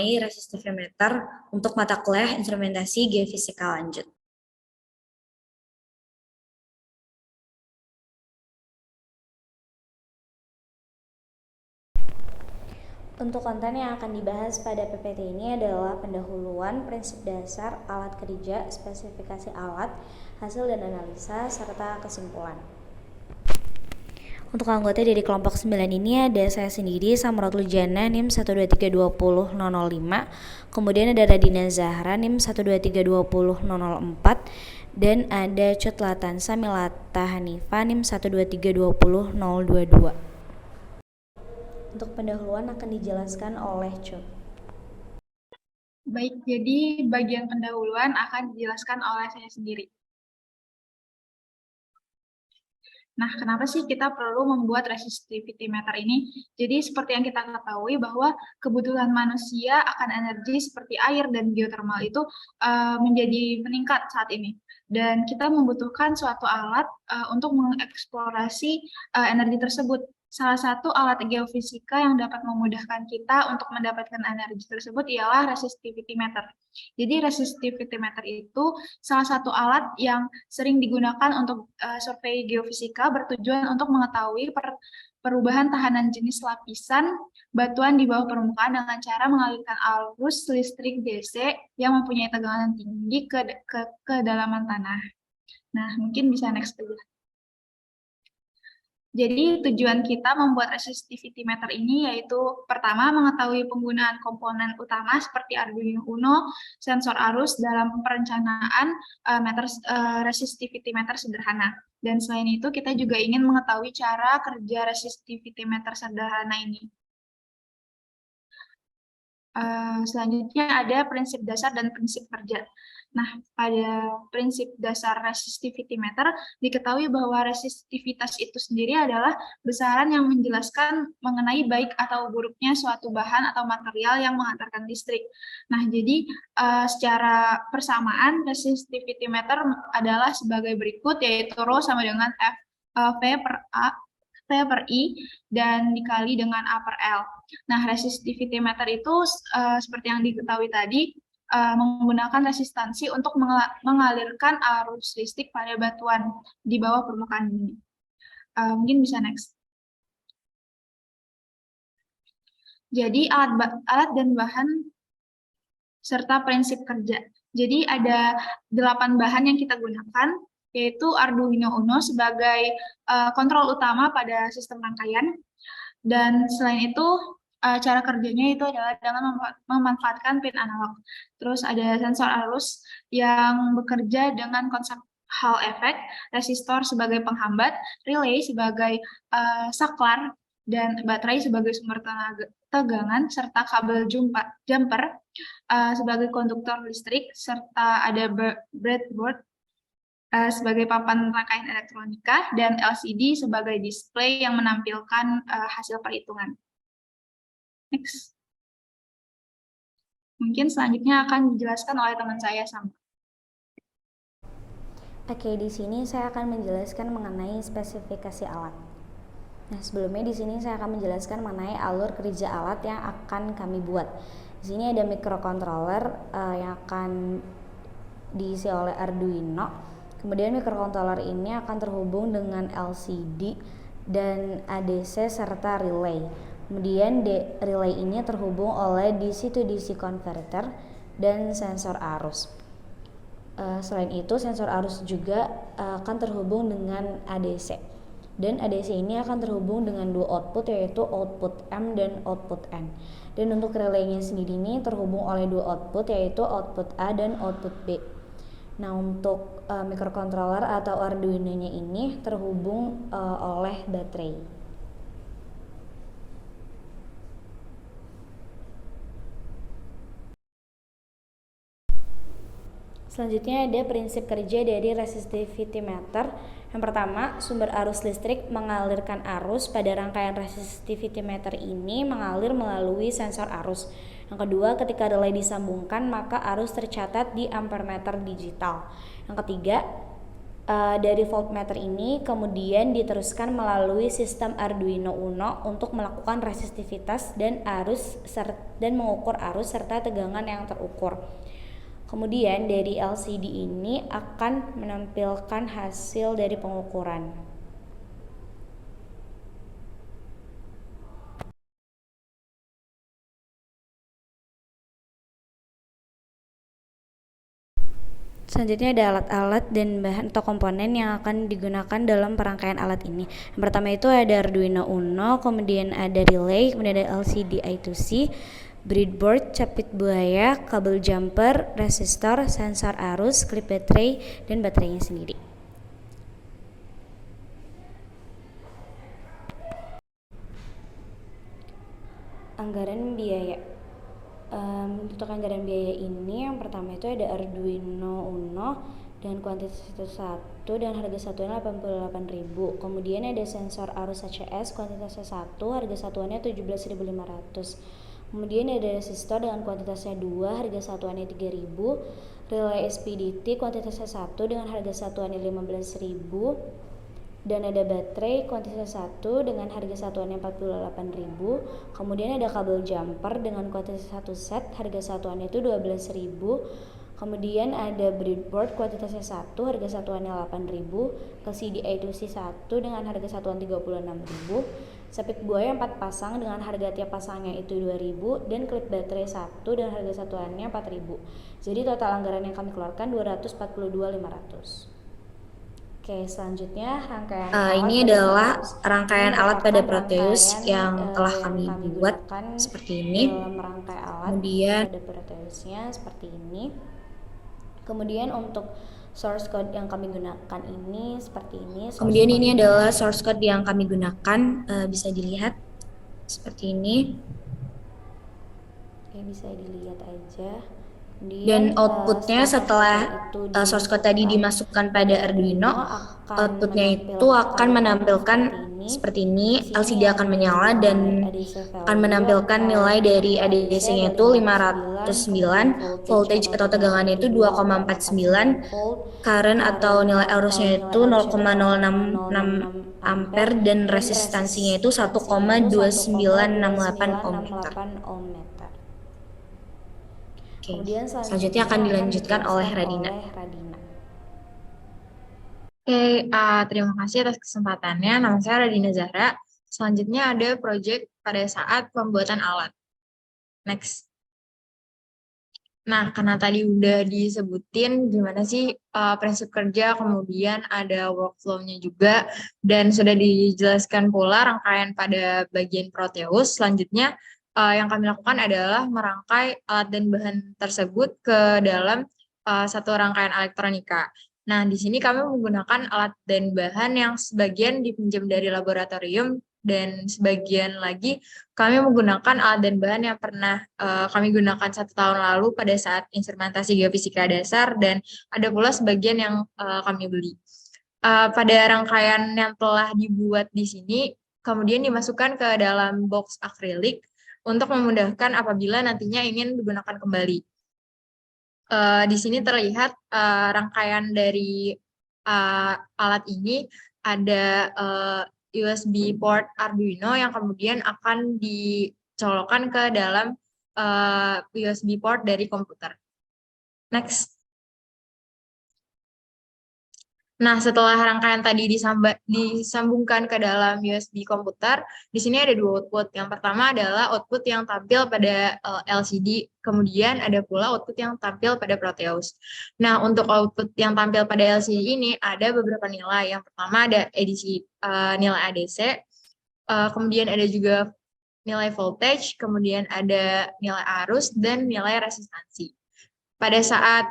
Resistivimeter untuk mata kuliah instrumentasi geofisika lanjut. Untuk konten yang akan dibahas pada PPT ini adalah pendahuluan, prinsip dasar, alat kerja, spesifikasi alat, hasil dan analisa, serta kesimpulan. Untuk anggota dari kelompok 9 ini ada saya sendiri, Samratul Jannah, NIM 123200005, kemudian ada Radina Zahra, NIM 1232004, dan ada Cut Latansa Milata Hanifa, NIM 1232022. Untuk pendahuluan akan dijelaskan oleh Cut. Baik, jadi bagian pendahuluan akan dijelaskan oleh saya sendiri. Nah, kenapa sih kita perlu membuat resistivity meter ini? Jadi, seperti yang kita ketahui bahwa kebutuhan manusia akan energi seperti air dan geothermal itu menjadi meningkat saat ini. Dan kita membutuhkan suatu alat untuk mengeksplorasi energi tersebut. Salah satu alat geofisika yang dapat memudahkan kita untuk mendapatkan energi tersebut ialah resistivity meter. Jadi resistivity meter itu salah satu alat yang sering digunakan untuk survei geofisika bertujuan untuk mengetahui perubahan tahanan jenis lapisan batuan di bawah permukaan dengan cara mengalirkan arus listrik DC yang mempunyai tegangan tinggi ke kedalaman tanah. Nah, mungkin bisa next aja. Jadi tujuan kita membuat resistivity meter ini yaitu pertama mengetahui penggunaan komponen utama seperti Arduino Uno, sensor arus dalam perencanaan resistivity meter sederhana. Dan selain itu kita juga ingin mengetahui cara kerja resistivity meter sederhana ini. Selanjutnya ada prinsip dasar dan prinsip kerja. Nah, pada prinsip dasar resistivity meter diketahui bahwa resistivitas itu sendiri adalah besaran yang menjelaskan mengenai baik atau buruknya suatu bahan atau material yang mengantarkan listrik. Nah, jadi secara persamaan resistivity meter adalah sebagai berikut, yaitu Rho sama dengan V per A P per I dan dikali dengan A per L. Nah, resistivity meter itu seperti yang diketahui tadi menggunakan resistansi untuk mengalirkan arus listrik pada batuan di bawah permukaan bumi. Mungkin bisa next. Jadi alat dan bahan serta prinsip kerja. Jadi ada 8 bahan yang kita gunakan, yaitu Arduino Uno sebagai kontrol utama pada sistem rangkaian. Dan selain itu, cara kerjanya itu adalah dengan memanfaatkan pin analog. Terus ada sensor arus yang bekerja dengan konsep Hall effect, resistor sebagai penghambat, relay sebagai saklar, dan baterai sebagai sumber tegangan, serta kabel jumper sebagai konduktor listrik, serta ada breadboard sebagai papan rangkaian elektronika, dan LCD sebagai display yang menampilkan hasil perhitungan. Next. Mungkin selanjutnya akan dijelaskan oleh teman saya sama. Oke, di sini saya akan menjelaskan mengenai spesifikasi alat. Nah, sebelumnya di sini saya akan menjelaskan mengenai alur kerja alat yang akan kami buat. Di sini ada microcontroller yang akan diisi oleh Arduino. Kemudian microcontroller ini akan terhubung dengan LCD dan ADC serta relay. Kemudian relay ini terhubung oleh DC to DC converter dan sensor arus. Selain itu, sensor arus juga akan terhubung dengan ADC. Dan ADC ini akan terhubung dengan dua output, yaitu output M dan output N. Dan untuk relaynya sendiri ini terhubung oleh dua output, yaitu output A dan output B. Nah, untuk microcontroller atau Arduino-nya ini terhubung oleh baterai. Selanjutnya ada prinsip kerja dari resistivity meter. Yang pertama, sumber arus listrik mengalirkan arus pada rangkaian resistivity meter ini mengalir melalui sensor arus. Yang kedua, ketika relay disambungkan maka arus tercatat di ampermeter digital. Yang ketiga, Dari voltmeter ini kemudian diteruskan melalui sistem Arduino Uno untuk melakukan resistivitas dan mengukur arus serta tegangan yang terukur. Kemudian dari LCD ini akan menampilkan hasil dari pengukuran. Selanjutnya ada alat-alat dan bahan atau komponen yang akan digunakan dalam perangkaian alat ini. Yang pertama itu ada Arduino Uno, kemudian ada relay, kemudian ada LCD I2C, breadboard, capit buaya, kabel jumper, resistor, sensor arus, klip baterai, dan baterainya sendiri. Anggaran biaya. Untuk anggaran biaya ini yang pertama itu ada Arduino Uno dengan kuantitas 1 dan harga satuannya 88.000. Kemudian ada sensor arus HCS kuantitasnya 1, harga satuannya 17.500. Kemudian ada resistor dengan kuantitasnya 2, harga satuannya 3.000. Relay SPDT kuantitasnya 1 dengan harga satuannya 15.000. Dan ada baterai kuantitas 1 dengan harga satuannya 48.000. Kemudian ada kabel jumper dengan kuantitas 1 set, harga satuannya itu 12.000. Kemudian ada breadboard kuantitasnya 1, harga satuannya 8.000. LCD I2C 1 dengan harga satuan 36.000. Sapit buaya 4 pasang dengan harga tiap pasangnya itu 2.000 dan klip baterai 1 dengan harga satuannya 4.000. Jadi total anggaran yang kami keluarkan 242.500. Oke, selanjutnya rangkaian Ini adalah rangkaian alat pada Proteus yang telah kami buat seperti ini. Dalam rangkai alat Kemudian pada Proteusnya seperti ini. Kemudian untuk source code yang kami gunakan ini seperti ini. Kemudian ini adalah source code yang kami gunakan, bisa dilihat seperti ini. Oke, bisa dilihat aja. Dan outputnya setelah source code tadi dimasukkan pada Arduino, outputnya itu akan menampilkan seperti ini. LCD akan menyala dan akan menampilkan nilai dari ADC-nya itu 509, voltage atau tegangannya itu 2,49, current atau nilai arusnya itu 0,066 ampere, dan resistansinya itu 1,2968 ohm meter. Kemudian selanjutnya akan dilanjutkan oleh Radina. Terima kasih atas kesempatannya. Nama saya Radina Zahra. Selanjutnya ada proyek pada saat pembuatan alat. Next. Nah, karena tadi udah disebutin gimana sih prinsip kerja, kemudian ada workflow-nya juga, dan sudah dijelaskan pula rangkaian pada bagian Proteus. Selanjutnya, yang kami lakukan adalah merangkai alat dan bahan tersebut ke dalam satu rangkaian elektronika. Nah, di sini kami menggunakan alat dan bahan yang sebagian dipinjam dari laboratorium, dan sebagian lagi kami menggunakan alat dan bahan yang pernah kami gunakan 1 tahun lalu pada saat instrumentasi geofisika dasar, dan ada pula sebagian yang kami beli. Pada rangkaian yang telah dibuat di sini, kemudian dimasukkan ke dalam box akrilik untuk memudahkan apabila nantinya ingin digunakan kembali. Di sini terlihat rangkaian dari alat ini ada USB port Arduino yang kemudian akan dicolokkan ke dalam USB port dari komputer. Next. Nah, setelah rangkaian tadi disambungkan ke dalam USB komputer, di sini ada 2 output. Yang pertama adalah output yang tampil pada LCD, kemudian ada pula output yang tampil pada Proteus. Nah, untuk output yang tampil pada LCD ini ada beberapa nilai. Yang pertama ada nilai ADC, kemudian ada juga nilai voltage, kemudian ada nilai arus, dan nilai resistansi. Pada saat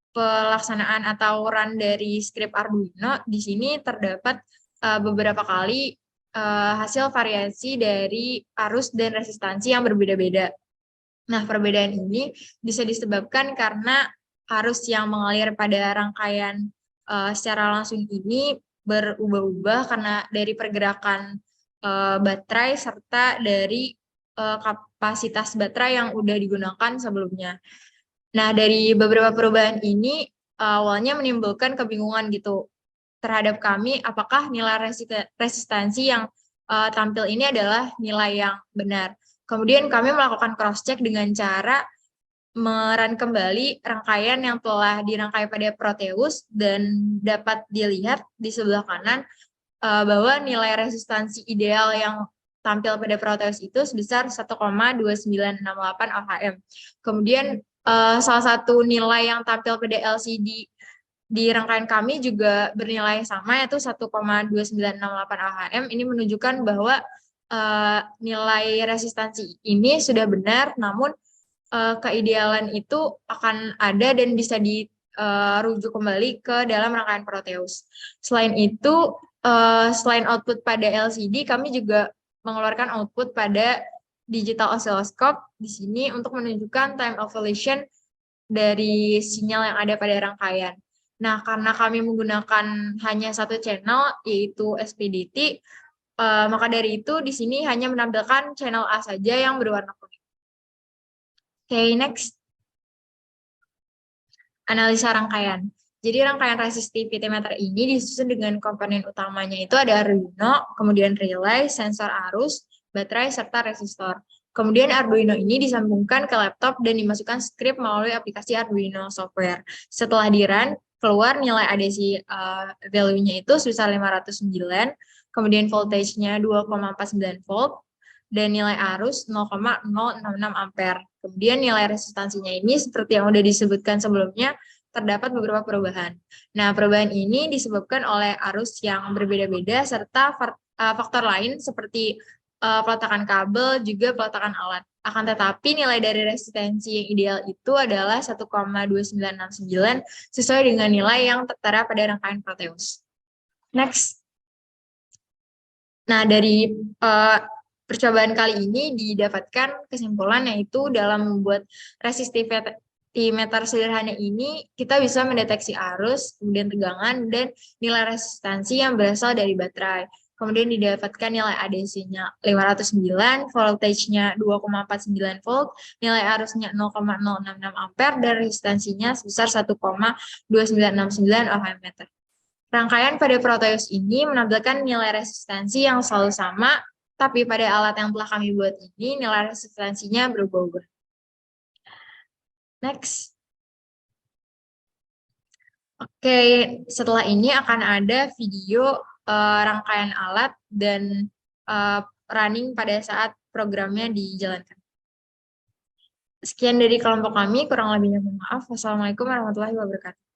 pelaksanaan atau run dari script Arduino, di sini terdapat beberapa kali hasil variasi dari arus dan resistansi yang berbeda-beda. Nah, perbedaan ini bisa disebabkan karena arus yang mengalir pada rangkaian secara langsung ini berubah-ubah karena dari pergerakan baterai serta dari kapasitas baterai yang udah digunakan sebelumnya. Nah, dari beberapa perubahan ini awalnya menimbulkan kebingungan gitu terhadap kami, apakah nilai resistansi yang tampil ini adalah nilai yang benar. Kemudian kami melakukan cross-check dengan cara meran kembali rangkaian yang telah dirangkai pada Proteus dan dapat dilihat di sebelah kanan bahwa nilai resistansi ideal yang tampil pada Proteus itu sebesar 1,2968 ohm. Kemudian salah satu nilai yang tampil pada LCD di rangkaian kami juga bernilai sama, yaitu 1,2968 ohm. Ini menunjukkan bahwa nilai resistansi ini sudah benar, namun keidealan itu akan ada dan bisa dirujuk kembali ke dalam rangkaian Proteus. Selain itu, selain output pada LCD, kami juga mengeluarkan output pada digital oscilloscope di sini untuk menunjukkan time evolution dari sinyal yang ada pada rangkaian. Nah, karena kami menggunakan hanya satu channel, yaitu SPDT, maka dari itu di sini hanya menampilkan channel A saja yang berwarna kuning. Oke, next. Analisa rangkaian. Jadi rangkaian resistivity meter ini disusun dengan komponen utamanya itu ada Arduino, kemudian relay, sensor arus, baterai, serta resistor. Kemudian Arduino ini disambungkan ke laptop dan dimasukkan script melalui aplikasi Arduino software. Setelah di-run, keluar nilai ADC value-nya itu sebesar 509, kemudian voltage-nya 2,49 volt, dan nilai arus 0,066 ampere. Kemudian nilai resistansinya ini seperti yang sudah disebutkan sebelumnya, terdapat beberapa perubahan. Nah, perubahan ini disebabkan oleh arus yang berbeda-beda serta faktor lain seperti peletakan kabel, juga peletakan alat. Akan tetapi nilai dari resistansi yang ideal itu adalah 1,2969 sesuai dengan nilai yang tertera pada rangkaian Proteus. Next. Nah, dari percobaan kali ini didapatkan kesimpulan yaitu dalam membuat resistivity-meter sederhana ini kita bisa mendeteksi arus, kemudian tegangan, dan nilai resistansi yang berasal dari baterai. Kemudian didapatkan nilai ADC-nya 509, voltage-nya 2,49 volt, nilai arusnya 0,066 ampere, dan resistansinya sebesar 1,2969 ohm meter. Rangkaian pada Proteus ini menampilkan nilai resistansi yang selalu sama, tapi pada alat yang telah kami buat ini, nilai resistansinya berubah-ubah. Next. Oke, setelah ini akan ada video rangkaian alat dan running pada saat programnya dijalankan. Sekian dari kelompok kami, kurang lebihnya mohon maaf. Wassalamualaikum warahmatullahi wabarakatuh.